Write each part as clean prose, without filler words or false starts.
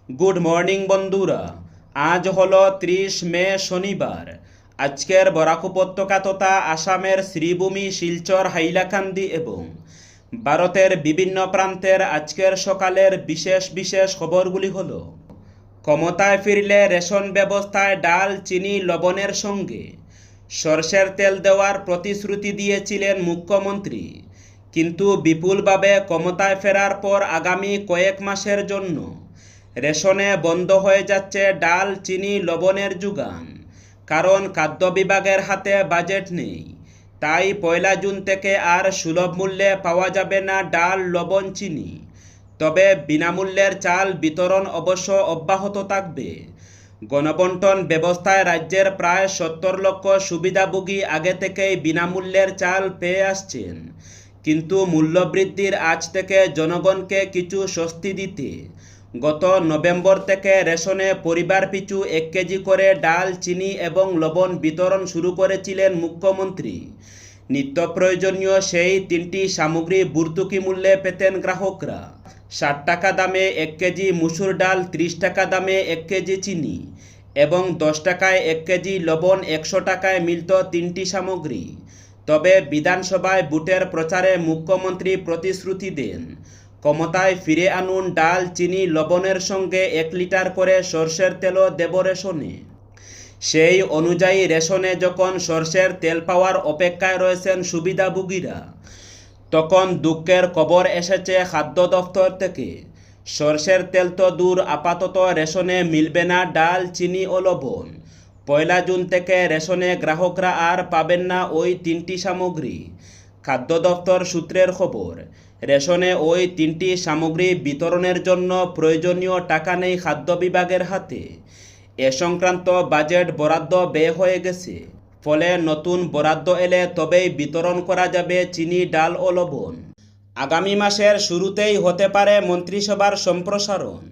Good morning বন্ধুরা। আজ হলো 30 মে শনিবার। আজকের বরাক উপত্যকা তথা আসামের শ্রীভূমি, শিলচর, হাইলাকান্দি এবং ভারতের বিভিন্ন প্রান্তের আজকের সকালের বিশেষ বিশেষ খবরগুলি হলো: ক্ষমতায় ফিরলে রেশন ব্যবস্থায় ডাল, চিনি, লবণের সঙ্গে সরষের তেল দেওয়ার প্রতিশ্রুতি দিয়েছিলেন মুখ্যমন্ত্রী, কিন্তু বিপুলভাবে ক্ষমতায় ফেরার পর আগামী কয়েক মাসের জন্য রেশনে বন্ধ হয়ে যাচ্ছে ডাল, চিনি, লবণের যোগান। কারণ খাদ্য বিভাগের হাতে বাজেট নেই। তাই 1 জুন থেকে আর সুলভ মূল্যে পাওয়া যাবে না ডাল, লবণ, চিনি। তবে বিনামূল্যের চাল বিতরণ অবশ্য অব্যাহত থাকবে। গণবণ্টন ব্যবস্থায় রাজ্যের প্রায় 70 লক্ষ সুবিধাভোগী আগে থেকেই বিনামূল্যের চাল পেয়ে আসছেন, কিন্তু মূল্যবৃদ্ধির আঁচ থেকে জনগণকে কিছু স্বস্তি দিতে গত নভেম্বর থেকে রেশনে পরিবার পিছু 1 কেজি করে ডাল, চিনি এবং লবণ বিতরণ শুরু করেছিলেন মুখ্যমন্ত্রী। নিত্য প্রয়োজনীয় সেই 3টি সামগ্রী ভর্তুকি মূল্যে পেতেন গ্রাহকরা। 60 টাকা দামে 1 কেজি মুসুর ডাল, 30 টাকা দামে 1 কেজি চিনি এবং 10 টাকায় 1 কেজি লবণ, 100 টাকায় মিলত 3টি সামগ্রী। তবে বিধানসভায় ভোটের প্রচারে মুখ্যমন্ত্রী প্রতিশ্রুতি দেন, ক্ষমতায় ফিরে আনুন ডাল, চিনি, লবণের সঙ্গে 1 লিটার করে সরষের তেলও দেব রেশনে। সেই অনুযায়ী রেশনে যখন সরষের তেল পাওয়ার অপেক্ষায় রয়েছেন সুবিধাভোগীরা, তখন দুঃখের খবর এসেছে খাদ্য দফতর থেকে। সরষের তেল তো দূর, আপাতত রেশনে মিলবে না ডাল, চিনি ও লবণ। 1 জুন থেকে রেশনে গ্রাহকরা আর পাবেন না ওই 3টি সামগ্রী। খাদ্য দফতর সূত্রের খবর, রেশনে ওই 3টি সামগ্রী বিতরণের জন্য প্রয়োজনীয় টাকা নেই খাদ্য বিভাগের হাতে। এ সংক্রান্ত বাজেট বরাদ্দ ব্যয় হয়ে গেছে। ফলে নতুন বরাদ্দ এলে তবেই বিতরণ করা যাবে চিনি, ডাল ও লবণ। আগামী মাসের শুরুতেই হতে পারে মন্ত্রিসভার সম্প্রসারণ।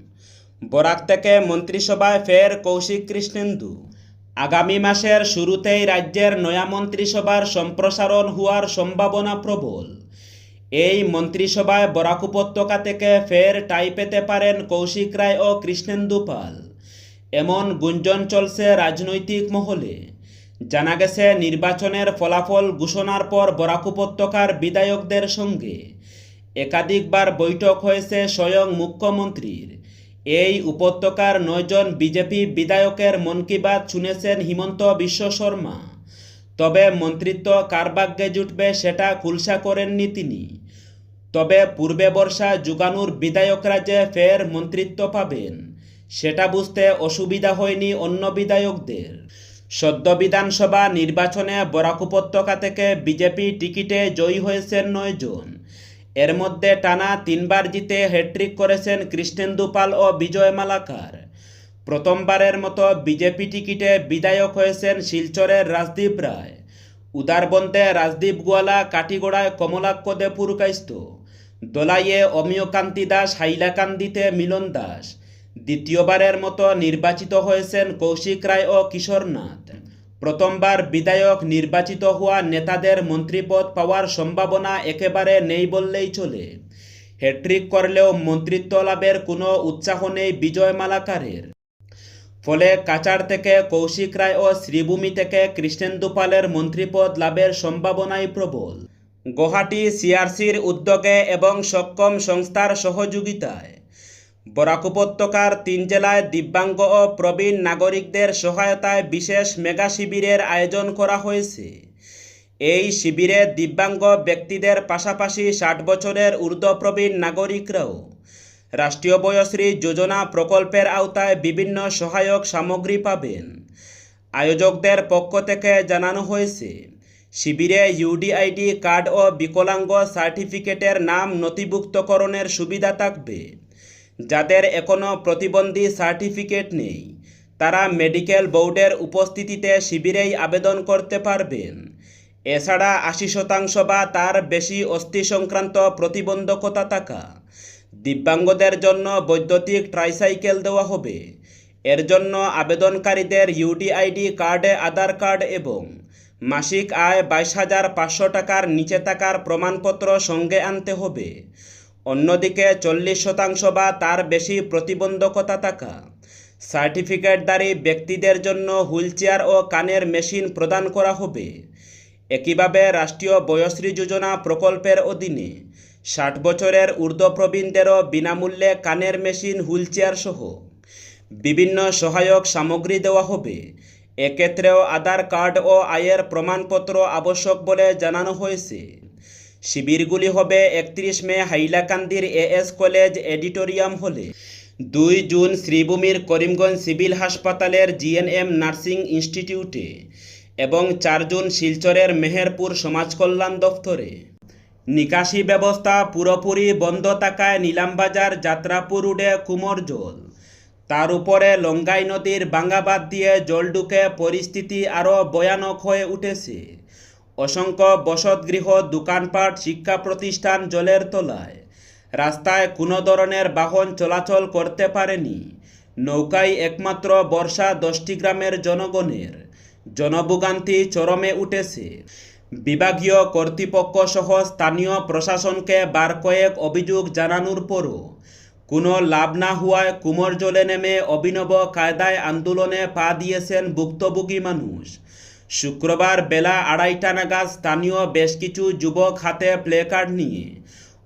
বরাক থেকে মন্ত্রিসভায় ফের কৌশিক কৃষ্ণেন্দু। আগামী মাসের শুরুতেই রাজ্যের নয়া মন্ত্রিসভার সম্প্রসারণ হওয়ার সম্ভাবনা প্রবল। এই মন্ত্রিসভায় বরাক উপত্যকা থেকে ফের ঠাঁই পেতে পারেন কৌশিক রায় ও কৃষ্ণেন্দু পাল, এমন গুঞ্জন চলছে রাজনৈতিক মহলে। জানা গেছে, নির্বাচনের ফলাফল ঘোষণার পর বরাক উপত্যকার বিধায়কদের সঙ্গে একাধিকবার বৈঠক হয়েছে স্বয়ং মুখ্যমন্ত্রীর। এই উপত্যকার 9 জন বিজেপি বিধায়কের মন কি বাত শুনেছেন হিমন্ত বিশ্ব শর্মা। তবে মন্ত্রিত্ব কার ভাগ্যে জুটবে সেটা খুলসা করেননি তিনি। তবে পূর্বে বর্ষা জুগানুর বিধায়করা যে ফের মন্ত্রিত্ব পাবেন, সেটা বুঝতে অসুবিধা হয়নি অন্য বিধায়কদের। সদ্য বিধানসভা নির্বাচনে বরাক উপত্যকা থেকে বিজেপি টিকিটে জয়ী হয়েছেন 9 জন। এর মধ্যে টানা 3বার জিতে হ্যাট্রিক করেছেন কৃষ্ণেন্দু পাল ও বিজয় মালাকার। প্রথমবারের মতো বিজেপি টিকিটে বিধায়ক হয়েছেন শিলচরের রাজদীপ রায়। উদারবন্দে রাজদীপ গোয়ালা, কাটিগড়ায় কমলাক্ষ দে পুরকাইস্ত, দলাইয়ে অমিয়কান্তি দাস, হাইলাকান্দিতে মিলন দাস। দ্বিতীয়বারের মতো নির্বাচিত হয়েছেন কৌশিক রায় ও কিশোরনাথ। প্রথমবার বিধায়ক নির্বাচিত হওয়া নেতাদের মন্ত্রিপদ পাওয়ার সম্ভাবনা একেবারে নেই বললেই চলে। হ্যাট্রিক করলেও মন্ত্রিত্ব লাভের কোনো উৎসাহ নেই বিজয় মালাকারের। ফলে কাছাড় থেকে কৌশিক রায় ও শ্রীভূমি থেকে কৃষ্ণেন্দু পালের মন্ত্রিপদ লাভের সম্ভাবনাই প্রবল। গুয়াহাটি সিআরসির উদ্যোগে এবং সক্ষম সংস্থার সহযোগিতায় বরাক উপত্যকার 3 জেলায় দিব্যাঙ্গ ও প্রবীণ নাগরিকদের সহায়তায় বিশেষ মেগা শিবিরের আয়োজন করা হয়েছে। এই শিবিরে দিব্যাঙ্গ ব্যক্তিদের পাশাপাশি 60 বছরের ঊর্ধ্ব প্রবীণ নাগরিকরাও রাষ্ট্রীয় বয়শ্রী যোজনা প্রকল্পের আওতায় বিভিন্ন সহায়ক সামগ্রী পাবেন। আয়োজকদের পক্ষ থেকে জানানো হয়েছে, শিবিরে ইউডিআইডি কার্ড ও বিকলাঙ্গ সার্টিফিকেটের নাম নথিভুক্তকরণের সুবিধা থাকবে। যাদের এখনও প্রতিবন্ধী সার্টিফিকেট নেই, তারা মেডিকেল বোর্ডের উপস্থিতিতে শিবিরেই আবেদন করতে পারবেন। এছাড়া 80% বা তার বেশি অস্থি সংক্রান্ত প্রতিবন্ধকতা থাকা দিব্যাঙ্গদের জন্য বৈদ্যুতিক ট্রাইসাইকেল দেওয়া হবে। এর জন্য আবেদনকারীদের ইউডিআইডি কার্ডে আধার কার্ড এবং মাসিক আয় 22,500 টাকার নিচে থাকার প্রমাণপত্র সঙ্গে আনতে হবে। অন্যদিকে 40% বা তার বেশি প্রতিবন্ধকতা থাকা সার্টিফিকেটধারী ব্যক্তিদের জন্য হুইলচেয়ার ও কানের মেশিন প্রদান করা হবে। একইভাবে রাষ্ট্রীয় বয়শ্রী যোজনা প্রকল্পের অধীনে 60 বছরের ঊর্ধ্বপ্রবীণদেরও বিনামূল্যে কানের মেশিন, হুইলচেয়ার সহ বিভিন্ন সহায়ক সামগ্রী দেওয়া হবে। এক্ষেত্রেও আধার কার্ড ও আয়ের প্রমাণপত্র আবশ্যক বলে জানানো হয়েছে। শিবিরগুলি হবে 31 মে হাইলাকান্দির এএস কলেজ এডিটোরিয়াম হলে, 2 জুন শ্রীভূমির করিমগঞ্জ সিভিল হাসপাতালের জিএনএম নার্সিং ইনস্টিটিউটে এবং 4 জুন শিলচরের মেহেরপুর সমাজকল্যাণ দফতরে। নিকাশি ব্যবস্থা পুরোপুরি বন্ধ থাকায় নিলামবাজার যাত্রাপুর রোডে কুমোর জল, তার উপরে লঙ্গাই নদীর ভাঙা বাঁধ দিয়ে জল ঢুকে পরিস্থিতি আরও ভয়ানক হয়ে উঠেছে। অসংখ্য বসতগৃহ, দোকানপাট, শিক্ষা প্রতিষ্ঠান জলের তলায়। রাস্তায় কোনো ধরনের বাহন চলাচল করতে পারেনি। নৌকায় একমাত্র বর্ষা 10টি গ্রামের জনগণের। জনভোগান্তি চরমে উঠেছে। বিভাগীয় কর্তৃপক্ষ সহ স্থানীয় প্রশাসনকে বার কয়েক অভিযোগ জানানোর পরও কোনো লাভ না হওয়ায় কুমোর জলে নেমে অভিনব কায়দায় আন্দোলনে পা দিয়েছেন ভুক্তভোগী মানুষ। শুক্রবার বেলা 2:30টা নাগাদ স্থানীয় বেশ কিছু যুবক হাতে প্লেকার্ড নিয়ে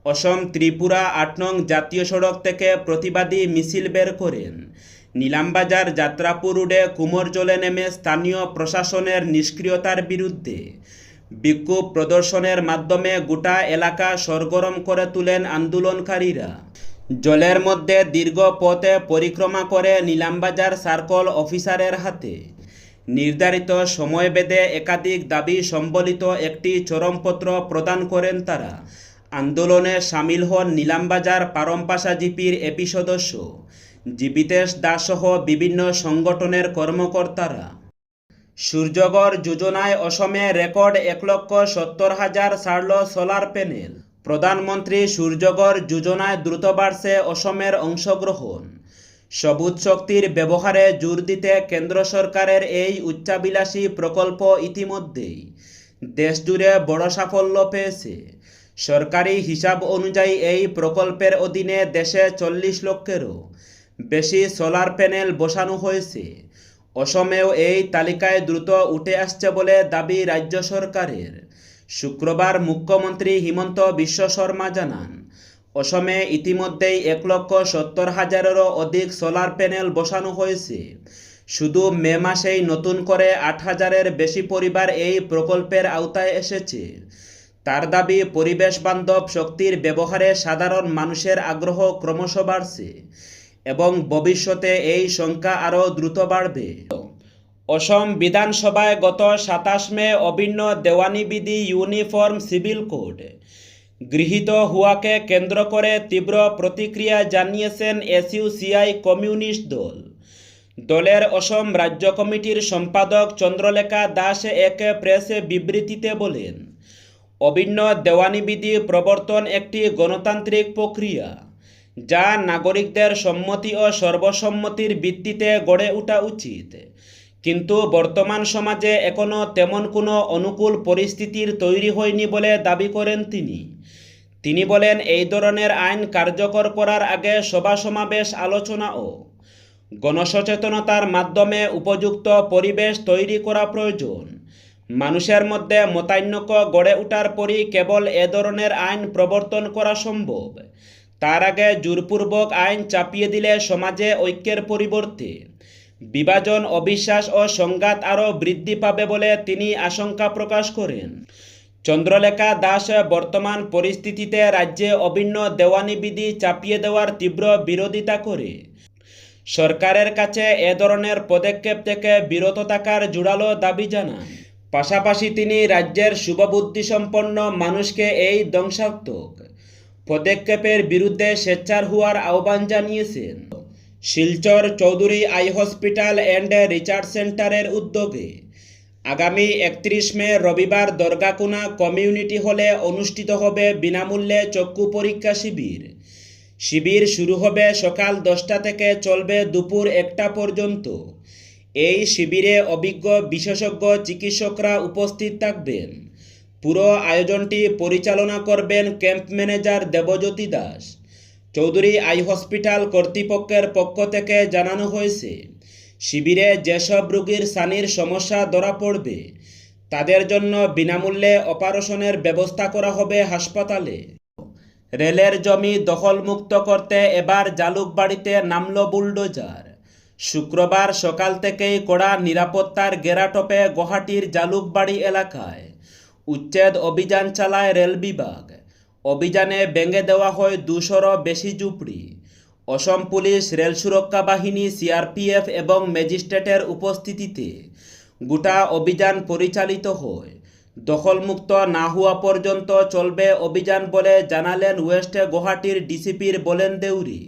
অসম ত্রিপুরা 8 নং জাতীয় সড়ক থেকে প্রতিবাদী মিছিল বের করেন। নিলামবাজার যাত্রাপুর রোডে কুমোর জলে নেমে স্থানীয় প্রশাসনের নিষ্ক্রিয়তার বিরুদ্ধে বিক্ষোভ প্রদর্শনের মাধ্যমে গোটা এলাকা সরগরম করে তোলেন আন্দোলনকারীরা। জলের মধ্যে দীর্ঘ পথে পরিক্রমা করে নিলামবাজার সার্কল অফিসারের হাতে নির্ধারিত সময় বেঁধে একাধিক দাবি সম্বলিত একটি চরমপত্র প্রদান করেন তারা। আন্দোলনে সামিল হন নিলামবাজার পারমপাশা জিপির এপি সদস্য জীবিতেশ দাস সহ বিভিন্ন সংগঠনের কর্মকর্তারা। সূর্যঘর যোজনায় অসমে রেকর্ড 1,70,000 ছাড়ল সোলার প্যানেল। প্রধানমন্ত্রী সূর্যঘর যোজনায় দ্রুত বাড়ছে অসমের অংশগ্রহণ। সবুজ শক্তির ব্যবহারে জোর দিতে কেন্দ্র সরকারের এই উচ্চাভিলাষী প্রকল্প ইতিমধ্যেই দেশজুড়ে বড় সাফল্য পেয়েছে। সরকারি হিসাব অনুযায়ী এই প্রকল্পের অধীনে দেশে 40 লক্ষেরও বেশি সোলার প্যানেল বসানো হয়েছে। অসমেও এই তালিকায় দ্রুত উঠে আসছে বলে দাবি রাজ্য সরকারের। শুক্রবার মুখ্যমন্ত্রী হিমন্ত বিশ্ব শর্মা জানান, অসমে ইতিমধ্যেই 1,70,000-এরও অধিক সোলার প্যানেল বসানো হয়েছে। শুধু মে মাসেই নতুন করে 8,000-এর বেশি পরিবার এই প্রকল্পের আওতায় এসেছে। তার দাবি, পরিবেশ বান্ধব শক্তির ব্যবহারে সাধারণ মানুষের আগ্রহ ক্রমশ বাড়ছে এবং ভবিষ্যতে এই সংখ্যা আরও দ্রুত বাড়বে। অসম বিধানসভায় গত 27 মে অভিন্ন দেওয়ানি বিধি ইউনিফর্ম সিভিল কোড গৃহীত হওয়াকে কেন্দ্র করে তীব্র প্রতিক্রিয়া জানিয়েছেন এসইউসিআই কমিউনিস্ট দল। দলের অসম রাজ্য কমিটির সম্পাদক চন্দ্রলেখা দাস এক প্রেস বিবৃতিতে বলেন, অভিন্ন দেওয়ানি বিধি প্রবর্তন একটি গণতান্ত্রিক প্রক্রিয়া যা নাগরিকদের সম্মতি ও সর্বসম্মতির ভিত্তিতে গড়ে ওঠা উচিত। কিন্তু বর্তমান সমাজে এখনও তেমন কোনো অনুকূল পরিস্থিতির তৈরি হয়নি বলে দাবি করেন তিনি বলেন, এই ধরনের আইন কার্যকর করার আগে সভা সমাবেশ, আলোচনা ও গণসচেতনতার মাধ্যমে উপযুক্ত পরিবেশ তৈরি করা প্রয়োজন। মানুষের মধ্যে মতানৈক্য গড়ে ওঠার পরই কেবল এ ধরনের আইন প্রবর্তন করা সম্ভব। তার আগে জোরপূর্বক আইন চাপিয়ে দিলে সমাজে ঐক্যের পরিবর্তে বিভাজন, অবিশ্বাস ও সংঘাত আরও বৃদ্ধি পাবে বলে তিনি আশঙ্কা প্রকাশ করেন। চন্দ্রলেখা দাস বর্তমান পরিস্থিতিতে রাজ্যে অভিন্ন দেওয়ানি বিধি চাপিয়ে দেওয়ার তীব্র বিরোধিতা করে সরকারের কাছে এ ধরনের পদক্ষেপ থেকে বিরত থাকার জোরালো দাবি জানান। পাশাপাশি তিনি রাজ্যের শুভবুদ্ধিসম্পন্ন মানুষকে এই ধ্বংসাত্মক পদক্ষেপের বিরুদ্ধে সোচ্চার হওয়ার আহ্বান জানিয়েছেন। Silchar Chowdhury eye hospital and research সেন্টারের উদ্যোগে আগামী 31 মে রবিবার দরগাকুনা কমিউনিটি হলে অনুষ্ঠিত হবে বিনামূল্যে চক্ষু পরীক্ষা শিবির। শিবির শুরু হবে সকাল 10টা থেকে চলবে দুপুর 1টা পর্যন্ত। এই শিবিরে অভিজ্ঞ বিশেষজ্ঞ চিকিৎসকরা উপস্থিত থাকবেন। পুরো আয়োজনটি পরিচালনা করবেন camp manager Debjyoti Das. Chowdhury eye hospital কর্তৃপক্ষের পক্ষ থেকে জানানো হয়েছে, শিবিরে যেসব রোগীর ছানির সমস্যা ধরা পড়বে তাদের জন্য বিনামূল্যে অপারেশনের ব্যবস্থা করা হবে হাসপাতালে। রেলের জমি দখলমুক্ত করতে এবার জালুকবাড়িতে নামল বুলডোজার। শুক্রবার সকাল থেকেই কড়া নিরাপত্তার ঘেরাটোপে গুয়াহাটির জালুকবাড়ি এলাকায় উচ্ছেদ অভিযান চালায় রেল বিভাগ। অভিযানে ভেঙে দেওয়া হয় 200-রও বেশি ঝুপড়ি। অসম পুলিশ, রেল সুরক্ষা বাহিনী, সিআরপিএফ এবং ম্যাজিস্ট্রেটের উপস্থিতিতে গোটা অভিযান পরিচালিত হয়। দখলমুক্ত না হওয়া পর্যন্ত চলবে অভিযান বলে জানালেন ওয়েস্ট গুয়াহাটির ডিসিপির বলেন দেউরি।